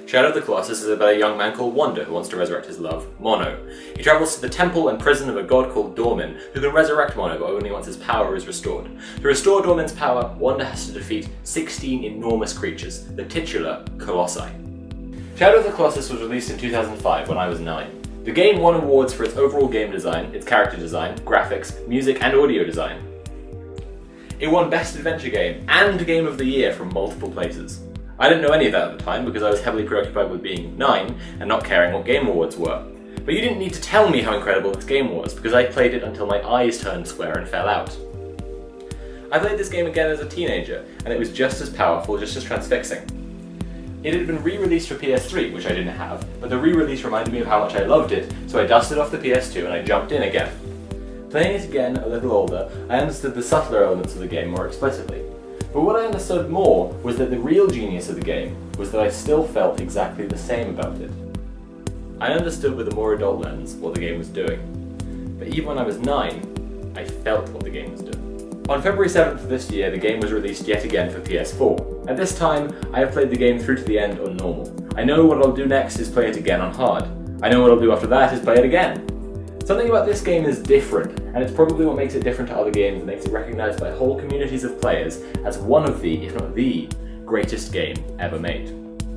Shadow of the Colossus is about a young man called Wanda who wants to resurrect his love, Mono. He travels to the temple and prison of a god called Dormin, who can resurrect Mono but only once his power is restored. To restore Dormin's power, Wanda has to defeat 16 enormous creatures, the titular Colossi. Shadow of the Colossus was released in 2005 when I was 9. The game won awards for its overall game design, its character design, graphics, music and audio design. It won Best Adventure Game and Game of the Year from multiple places. I didn't know any of that at the time because I was heavily preoccupied with being 9 and not caring what game awards were. But you didn't need to tell me how incredible this game was because I played it until my eyes turned square and fell out. I played this game again as a teenager and it was just as powerful, just as transfixing. It had been re-released for PS3, which I didn't have, but the re-release reminded me of how much I loved it, so I dusted off the PS2 and I jumped in again. Playing it again a little older, I understood the subtler elements of the game more explicitly. But what I understood more was that the real genius of the game was that I still felt exactly the same about it. I understood with a more adult lens what the game was doing. But even when I was 9, I felt what the game was doing. On February 7th of this year, the game was released yet again for PS4. At this time, I have played the game through to the end on normal. I know what I'll do next is play it again on hard. I know what I'll do after that is play it again. Something about this game is different, and it's probably what makes it different to other games and makes it recognised by whole communities of players as one of the, if not the, greatest game ever made.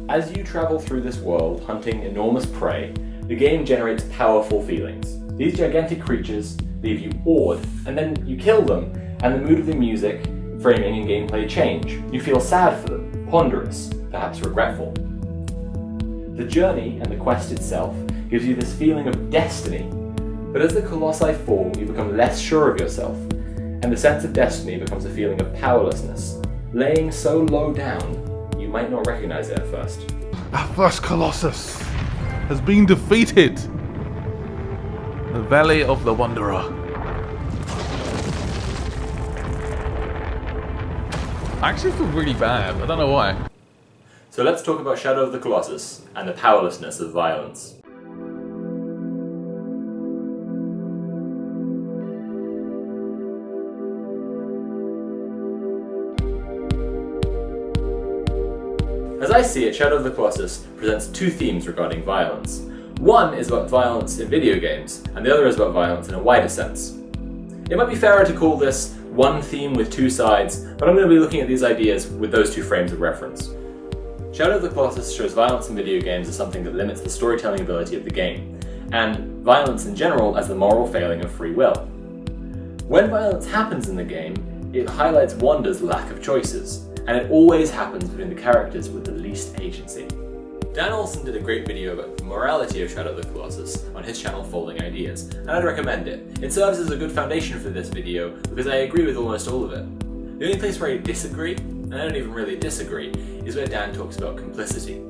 As you travel through this world hunting enormous prey, the game generates powerful feelings. These gigantic creatures leave you awed, and then you kill them, and the mood of the music, framing and gameplay change. You feel sad for them, ponderous, perhaps regretful. The journey and the quest itself gives you this feeling of destiny. But as the Colossi fall, you become less sure of yourself, and the sense of destiny becomes a feeling of powerlessness, laying so low down, you might not recognize it at first. Our first Colossus has been defeated! The Valley of the Wanderer. I actually feel really bad, I don't know why. So let's talk about Shadow of the Colossus and the powerlessness of violence. As I see it, Shadow of the Colossus presents two themes regarding violence. One is about violence in video games, and the other is about violence in a wider sense. It might be fairer to call this one theme with two sides, but I'm going to be looking at these ideas with those two frames of reference. Shadow of the Colossus shows violence in video games as something that limits the storytelling ability of the game, and violence in general as the moral failing of free will. When violence happens in the game, it highlights Wanda's lack of choices, and it always happens between the characters with the least agency. Dan Olsen did a great video about the morality of Shadow of the Colossus on his channel Folding Ideas, and I'd recommend it. It serves as a good foundation for this video because I agree with almost all of it. The only place where I disagree, and I don't even really disagree, is where Dan talks about complicity.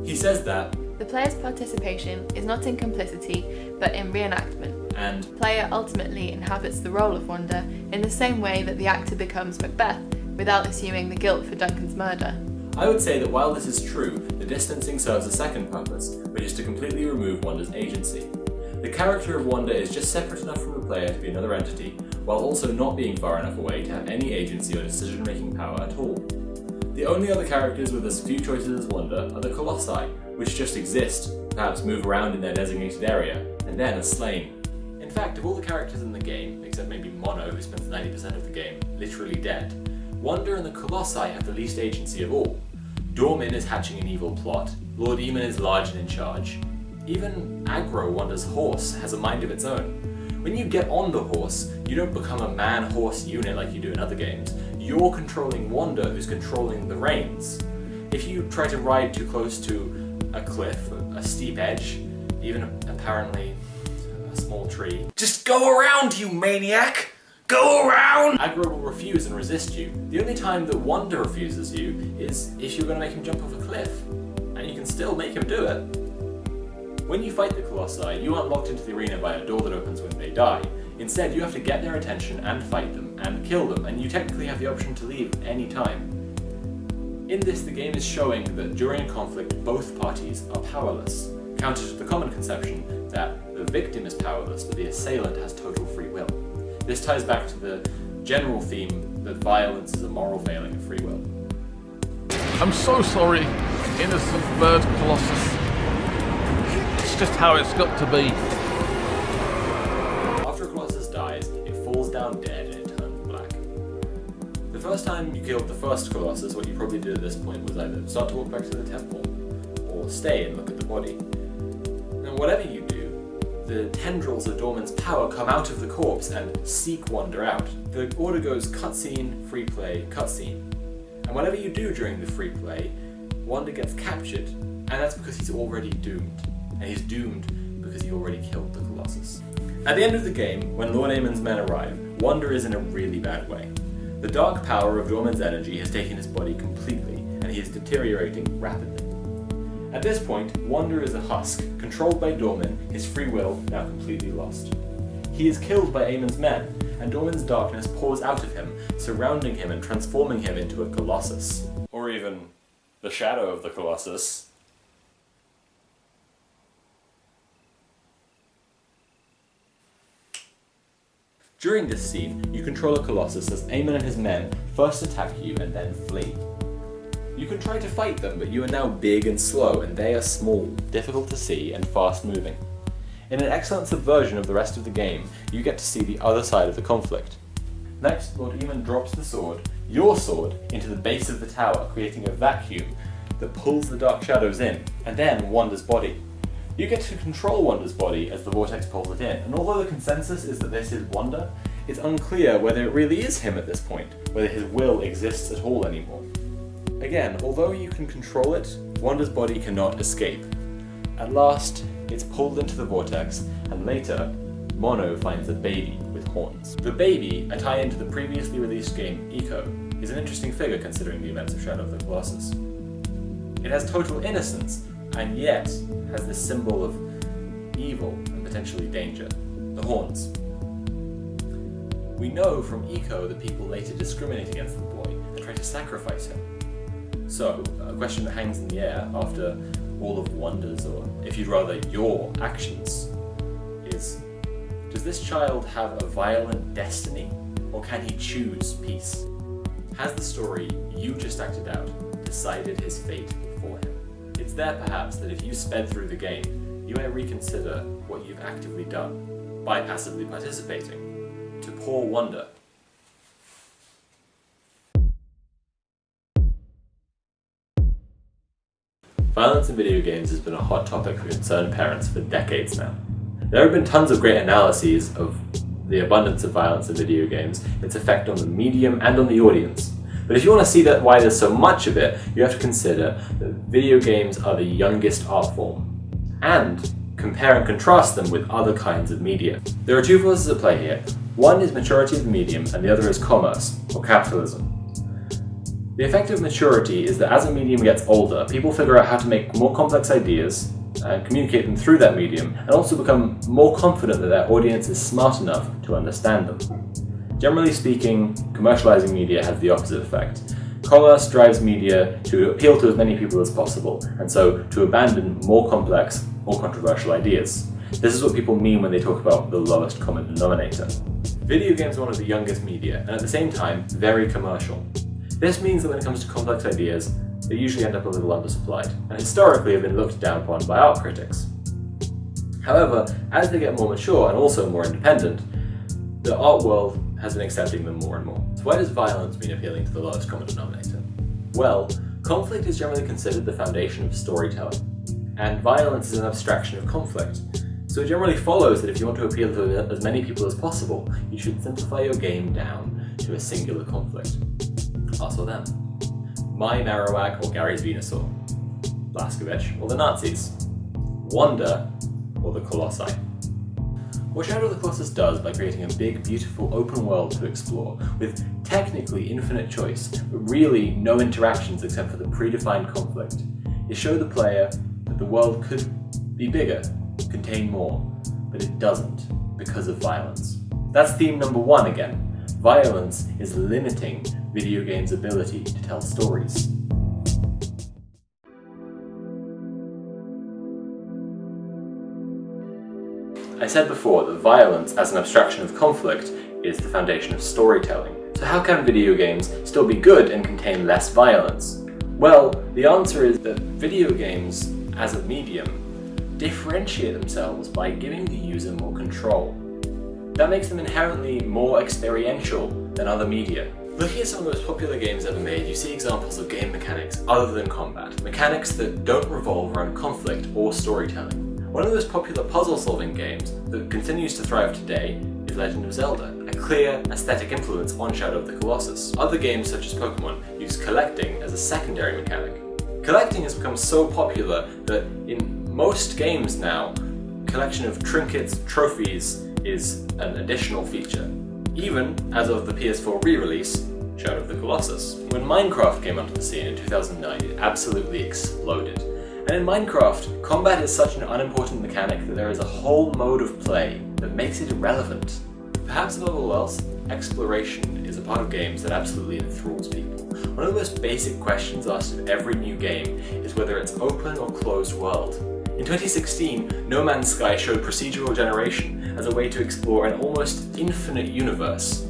He says that the player's participation is not in complicity, but in reenactment. And the player ultimately inhabits the role of Wanda in the same way that the actor becomes Macbeth, without assuming the guilt for Duncan's murder. I would say that while this is true, the distancing serves a second purpose, which is to completely remove Wanda's agency. The character of Wanda is just separate enough from the player to be another entity, while also not being far enough away to have any agency or decision-making power at all. The only other characters with as few choices as Wanda are the Colossi, which just exist, perhaps move around in their designated area, and then are slain. In fact, of all the characters in the game, except maybe Mono, who spends 90% of the game literally dead, Wanda and the Colossi have the least agency of all. Dormin is hatching an evil plot, Lord Demon is large and in charge. Even Aggro, Wanda's horse, has a mind of its own. When you get on the horse, you don't become a man-horse unit like you do in other games. You're controlling Wanda, who's controlling the reins. If you try to ride too close to a cliff, a steep edge, even apparently a small tree, just go around, you maniac! Go around! Aggro will refuse and resist you. The only time that Wanda refuses you is if you're going to make him jump off a cliff. And you can still make him do it. When you fight the Colossi, you aren't locked into the arena by a door that opens when they die. Instead, you have to get their attention and fight them and kill them, and you technically have the option to leave any time. In this, the game is showing that during a conflict, both parties are powerless, counter to the common conception that the victim is powerless, but the assailant has total free will. This ties back to the general theme that violence is a moral failing of free will. I'm so sorry. innocent bird Colossus. It's just how it's got to be. After Colossus dies, it falls down dead and it turns black. The first time you killed the first Colossus, what you probably did at this point was either start to walk back to the temple, or stay and look at the body. And whatever you do, the tendrils of Dorman's power come out of the corpse and seek Wanda out. The order goes cutscene, free play, cutscene. And whatever you do during the free play, Wanda gets captured, and that's because he's already doomed. And he's doomed because he already killed the Colossus. At the end of the game, when Lord Amon's men arrive, Wanda is in a really bad way. The dark power of Dorman's energy has taken his body completely, and he is deteriorating rapidly. At this point, Wanda is a husk, controlled by Dorman, his free will now completely lost. He is killed by Amon's men, and Dorman's darkness pours out of him, surrounding him and transforming him into a Colossus. Or even the shadow of the Colossus. During this scene, you control a Colossus as Amon and his men first attack you and then flee. You can try to fight them, but you are now big and slow, and they are small, difficult to see, and fast-moving. In an excellent subversion of the rest of the game, you get to see the other side of the conflict. Next, Lord Amon drops the sword, your sword, into the base of the tower, creating a vacuum that pulls the dark shadows in, and then Wanda's body. You get to control Wanda's body as the vortex pulls it in, and although the consensus is that this is Wanda, it's unclear whether it really is him at this point, whether his will exists at all anymore. Again, although you can control it, Wanda's body cannot escape. At last, it's pulled into the vortex, and later, Mono finds a baby with horns. The baby, a tie-in to the previously released game Eco, is an interesting figure considering the events of Shadow of the Colossus. It has total innocence, and yet has this symbol of evil and potentially danger, the horns. We know from Eco that people later discriminate against the boy and try to sacrifice him. So, a question that hangs in the air after all of Wanda's, or if you'd rather your actions, is, does this child have a violent destiny, or can he choose peace? Has the story you just acted out decided his fate for him? It's there perhaps that if you sped through the game, you may reconsider what you've actively done by passively participating to poor Wanda. Violence in video games has been a hot topic for concerned parents for decades now. There have been tons of great analyses of the abundance of violence in video games, its effect on the medium and on the audience. But if you want to see that why there's so much of it, you have to consider that video games are the youngest art form, and compare and contrast them with other kinds of media. There are two forces at play here. One is maturity of the medium, and the other is commerce, or capitalism. The effect of maturity is that as a medium gets older, people figure out how to make more complex ideas and communicate them through that medium, and also become more confident that their audience is smart enough to understand them. Generally speaking, commercializing media has the opposite effect. Commerce drives media to appeal to as many people as possible, and so to abandon more complex, more controversial ideas. This is what people mean when they talk about the lowest common denominator. Video games are one of the youngest media, and at the same time, very commercial. This means that when it comes to complex ideas, they usually end up a little undersupplied, and historically have been looked down upon by art critics. However, as they get more mature and also more independent, the art world has been accepting them more and more. So why does violence mean appealing to the lowest common denominator? Well, conflict is generally considered the foundation of storytelling, and violence is an abstraction of conflict. So it generally follows that if you want to appeal to as many people as possible, you should simplify your game down to a singular conflict. Us or them. My Marowak or Gary's Venusaur. Blaskovich or the Nazis. Wanda or the Colossi. What Shadow of the Colossus does by creating a big, beautiful open world to explore, with technically infinite choice, but really no interactions except for the predefined conflict, is show the player that the world could be bigger, contain more, but it doesn't, because of violence. That's theme number one again. Violence is limiting video games' ability to tell stories. I said before that violence as an abstraction of conflict is the foundation of storytelling. So how can video games still be good and contain less violence? Well, the answer is that video games, as a medium, differentiate themselves by giving the user more control. That makes them inherently more experiential than other media. Looking at some of the most popular games ever made, you see examples of game mechanics other than combat, mechanics that don't revolve around conflict or storytelling. One of the most popular puzzle-solving games that continues to thrive today is Legend of Zelda, a clear aesthetic influence on Shadow of the Colossus. Other games such as Pokemon use collecting as a secondary mechanic. Collecting has become so popular that in most games now, collection of trinkets, trophies is an additional feature. Even as of the PS4 re-release, Shadow of the Colossus. When Minecraft came onto the scene in 2009, it absolutely exploded. And in Minecraft, combat is such an unimportant mechanic that there is a whole mode of play that makes it irrelevant. Perhaps above all else, exploration is a part of games that absolutely enthralls people. One of the most basic questions asked of every new game is whether it's open or closed world. In 2016, No Man's Sky showed procedural generation as a way to explore an almost infinite universe,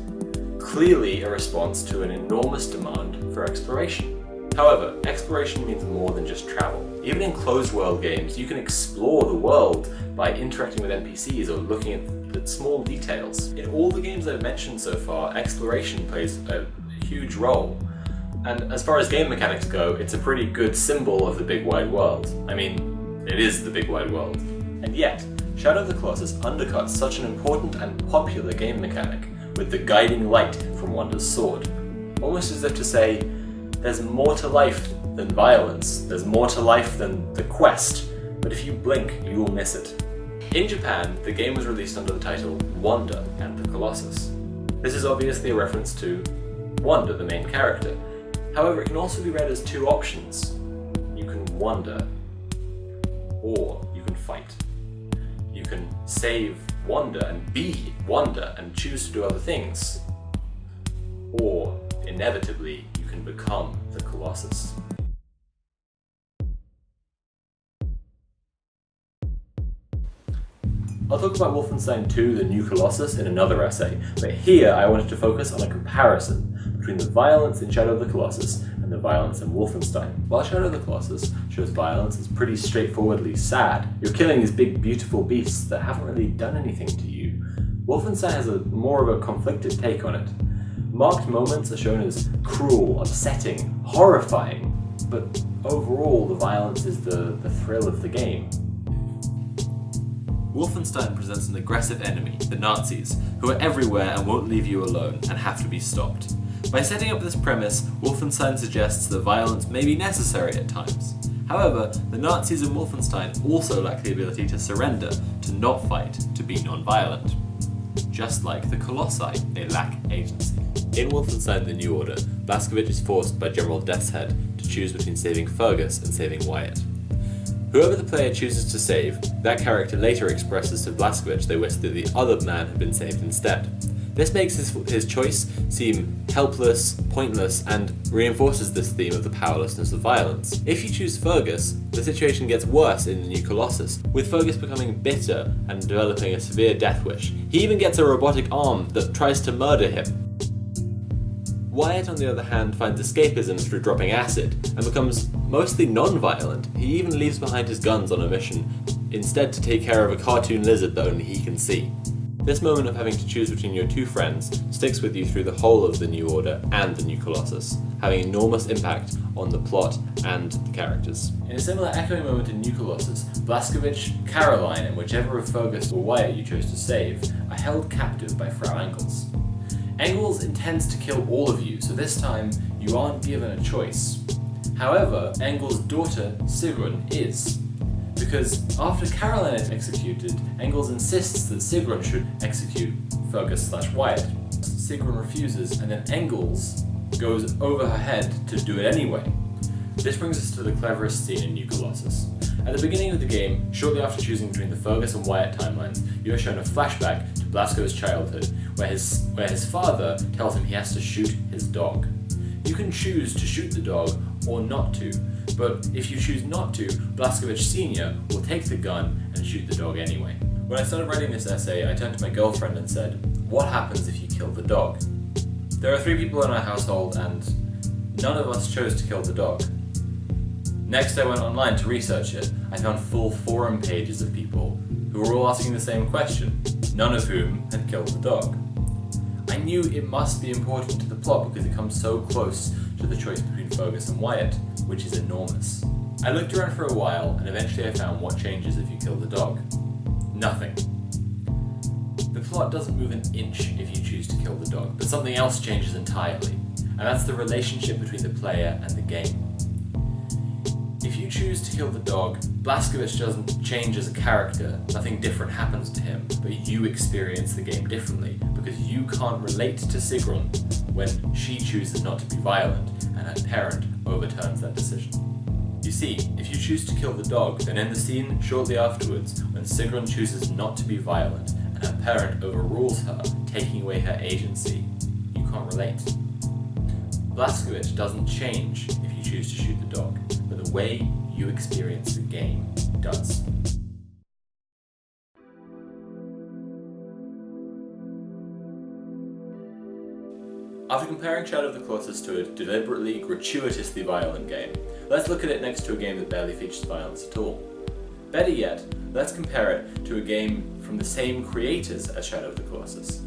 clearly a response to an enormous demand for exploration. However, exploration means more than just travel. Even in closed world games, you can explore the world by interacting with NPCs or looking at the small details. In all the games I've mentioned so far, exploration plays a huge role. And as far as game mechanics go, it's a pretty good symbol of the big wide world. I mean, it is the big wide world. And yet, Shadow of the Colossus undercuts such an important and popular game mechanic with the guiding light from Wanda's sword. Almost as if to say, there's more to life than violence, there's more to life than the quest, but if you blink, you will miss it. In Japan, the game was released under the title Wanda and the Colossus. This is obviously a reference to Wanda, the main character. However, it can also be read as two options. You can wander, or you can fight. You can save Wanda and be Wanda and choose to do other things. Or, inevitably, you can become the Colossus. I'll talk about Wolfenstein 2, The New Colossus, in another essay, but here I wanted to focus on a comparison between the violence in Shadow of the Colossus and the violence in Wolfenstein. While Shadow of the Colossus shows violence as pretty straightforwardly sad, you're killing these big beautiful beasts that haven't really done anything to you, Wolfenstein has more of a conflicted take on it. Marked moments are shown as cruel, upsetting, horrifying, but overall the violence is the thrill of the game. Wolfenstein presents an aggressive enemy, the Nazis, who are everywhere and won't leave you alone and have to be stopped. By setting up this premise, Wolfenstein suggests that violence may be necessary at times. However, the Nazis in Wolfenstein also lack the ability to surrender, to not fight, to be non-violent. Just like the Colossi, they lack agency. In Wolfenstein The New Order, Blazkowicz is forced by General Deathshead to choose between saving Fergus and saving Wyatt. Whoever the player chooses to save, that character later expresses to Blazkowicz they wish that the other man had been saved instead. This makes his choice seem helpless, pointless, and reinforces this theme of the powerlessness of violence. If you choose Fergus, the situation gets worse in The New Colossus, with Fergus becoming bitter and developing a severe death wish. He even gets a robotic arm that tries to murder him. Wyatt, on the other hand, finds escapism through dropping acid, and becomes mostly non-violent. He even leaves behind his guns on a mission, instead to take care of a cartoon lizard that only he can see. This moment of having to choose between your two friends sticks with you through the whole of The New Order and The New Colossus, having enormous impact on the plot and the characters. In a similar echoing moment in New Colossus, Blazkowicz, Caroline, and whichever of Fergus or Wyatt you chose to save are held captive by Frau Engels. Engels intends to kill all of you, so this time you aren't given a choice. However, Engels' daughter, Sigrun, is. Because after Caroline is executed, Engels insists that Sigrun should execute Fergus/Wyatt. Sigrun refuses, and then Engels goes over her head to do it anyway. This brings us to the cleverest scene in New Colossus. At the beginning of the game, shortly after choosing between the Fergus and Wyatt timelines, you are shown a flashback to Blazkowicz's childhood, where his father tells him he has to shoot his dog. You can choose to shoot the dog or not to, but if you choose not to, Blazkowicz Sr. will take the gun and shoot the dog anyway. When I started writing this essay, I turned to my girlfriend and said, "What happens if you kill the dog?" There are 3 people in our household and none of us chose to kill the dog. Next, I went online to research it. I found full forum pages of people who were all asking the same question, none of whom had killed the dog. I knew it must be important to the plot because it comes so close to the choice between Fergus and Wyatt, which is enormous. I looked around for a while and eventually I found what changes if you kill the dog. Nothing. The plot doesn't move an inch if you choose to kill the dog, but something else changes entirely, and that's the relationship between the player and the game. If you choose to kill the dog, Blazkowicz doesn't change as a character, nothing different happens to him, but you experience the game differently, because you can't relate to Sigrun when she chooses not to be violent, and her parent overturns that decision. You see, if you choose to kill the dog, then in the scene shortly afterwards, when Sigrun chooses not to be violent, and her parent overrules her, taking away her agency, you can't relate. Blazkowicz doesn't change if you choose to shoot the dog, but the way you experience the game does. After comparing Shadow of the Colossus to a deliberately, gratuitously violent game, let's look at it next to a game that barely features violence at all. Better yet, let's compare it to a game from the same creators as Shadow of the Colossus.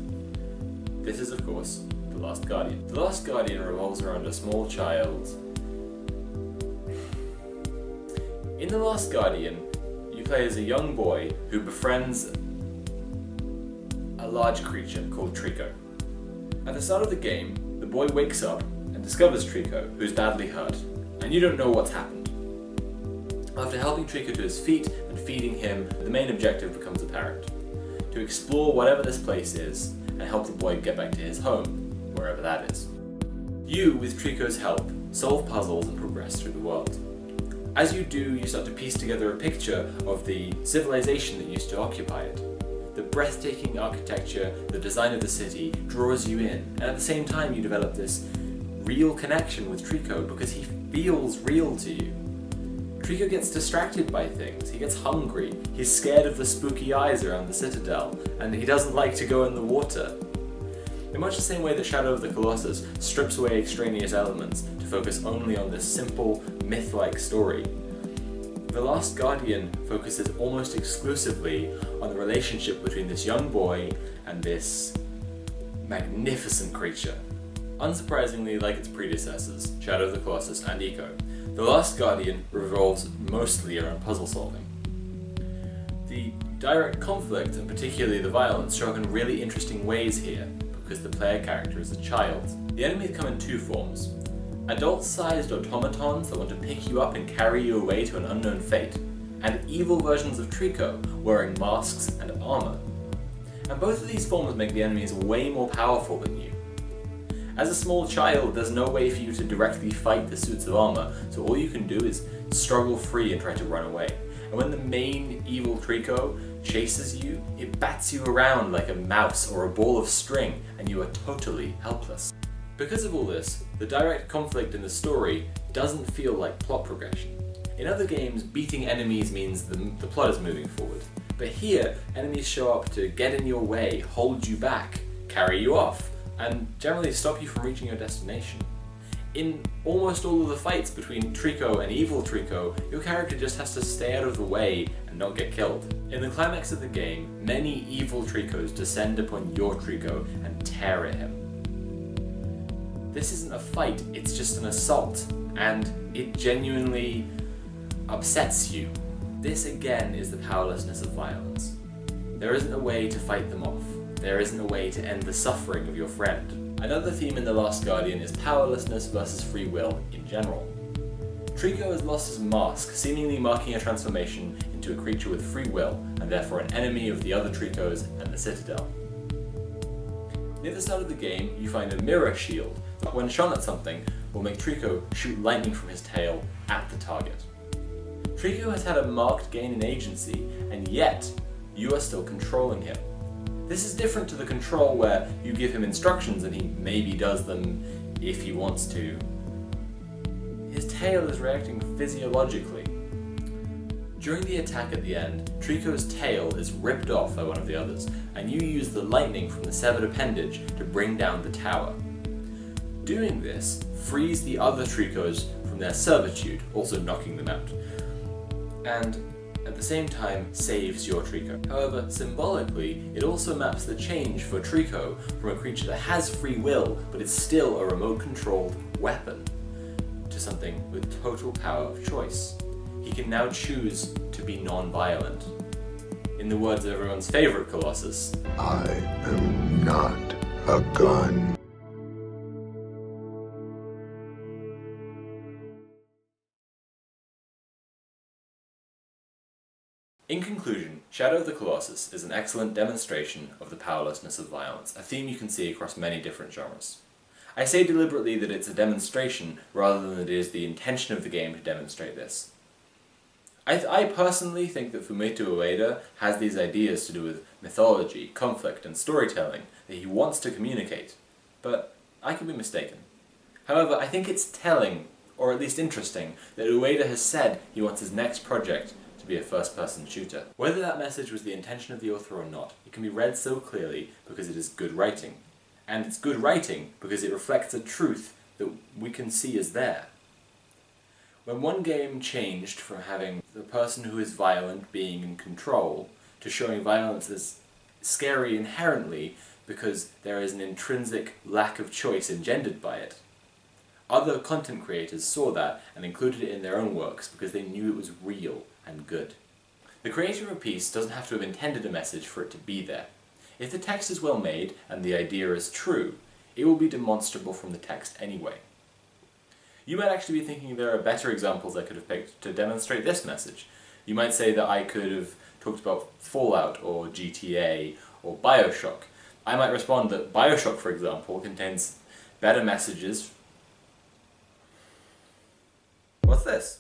This is, of course, The Last Guardian. The Last Guardian revolves around a small child. In The Last Guardian, you play as a young boy who befriends a large creature called Trico. At the start of the game, the boy wakes up and discovers Trico, who's badly hurt, and you don't know what's happened. After helping Trico to his feet and feeding him, the main objective becomes apparent: to explore whatever this place is and help the boy get back to his home, wherever that is. You, with Trico's help, solve puzzles and progress through the world. As you do, you start to piece together a picture of the civilization that used to occupy it. The breathtaking architecture, the design of the city draws you in, and at the same time you develop this real connection with Trico because he feels real to you. Trico gets distracted by things, he gets hungry, he's scared of the spooky eyes around the citadel, and he doesn't like to go in the water. In much the same way that Shadow of the Colossus strips away extraneous elements to focus only on this simple, myth-like story, The Last Guardian focuses almost exclusively on the relationship between this young boy and this magnificent creature. Unsurprisingly, like its predecessors, Shadow of the Colossus and Eco, The Last Guardian revolves mostly around puzzle solving. The direct conflict, and particularly the violence, show up in really interesting ways here, because the player character is a child. The enemies come in two forms: adult-sized automatons that want to pick you up and carry you away to an unknown fate, and evil versions of Trico wearing masks and armor. And both of these forms make the enemies way more powerful than you. As a small child, there's no way for you to directly fight the suits of armor, so all you can do is struggle free and try to run away. And when the main evil Trico chases you, it bats you around like a mouse or a ball of string, and you are totally helpless. Because of all this, the direct conflict in the story doesn't feel like plot progression. In other games, beating enemies means the plot is moving forward. But here, enemies show up to get in your way, hold you back, carry you off, and generally stop you from reaching your destination. In almost all of the fights between Trico and evil Trico, your character just has to stay out of the way and not get killed. In the climax of the game, many evil Tricos descend upon your Trico and tear at him. This isn't a fight, it's just an assault, and it genuinely upsets you. This again is the powerlessness of violence. There isn't a way to fight them off. There isn't a way to end the suffering of your friend. Another theme in The Last Guardian is powerlessness versus free will in general. Trico has lost his mask, seemingly marking a transformation into a creature with free will, and therefore an enemy of the other Tricos and the Citadel. Near the start of the game, you find a mirror shield that, when shone at something, will make Trico shoot lightning from his tail at the target. Trico has had a marked gain in agency, and yet you are still controlling him. This is different to the control where you give him instructions and he maybe does them if he wants to. His tail is reacting physiologically. During the attack at the end, Trico's tail is ripped off by one of the others, and you use the lightning from the severed appendage to bring down the tower. doing this frees the other Tricos from their servitude, also knocking them out, and at the same time saves your Trico. However, symbolically, it also maps the change for Trico from a creature that has free will, but is still a remote-controlled weapon, to something with total power of choice. He can now choose to be non-violent. In the words of everyone's favourite Colossus, I am not a gun. In conclusion, Shadow of the Colossus is an excellent demonstration of the powerlessness of violence, a theme you can see across many different genres. I say deliberately that it's a demonstration rather than that it is the intention of the game to demonstrate this. I personally think that Fumito Ueda has these ideas to do with mythology, conflict, and storytelling that he wants to communicate, but I could be mistaken. However, I think it's telling, or at least interesting, that Ueda has said he wants his next project to be a first-person shooter. Whether that message was the intention of the author or not, it can be read so clearly because it is good writing. And it's good writing because it reflects a truth that we can see is there. When one game changed from having the person who is violent being in control to showing violence as scary inherently because there is an intrinsic lack of choice engendered by it, other content creators saw that and included it in their own works because they knew it was real and good. The creator of a piece doesn't have to have intended a message for it to be there. If the text is well made and the idea is true, it will be demonstrable from the text anyway. You might actually be thinking there are better examples I could have picked to demonstrate this message. You might say that I could have talked about Fallout or GTA or Bioshock. I might respond that Bioshock, for example, contains better messages. What's this?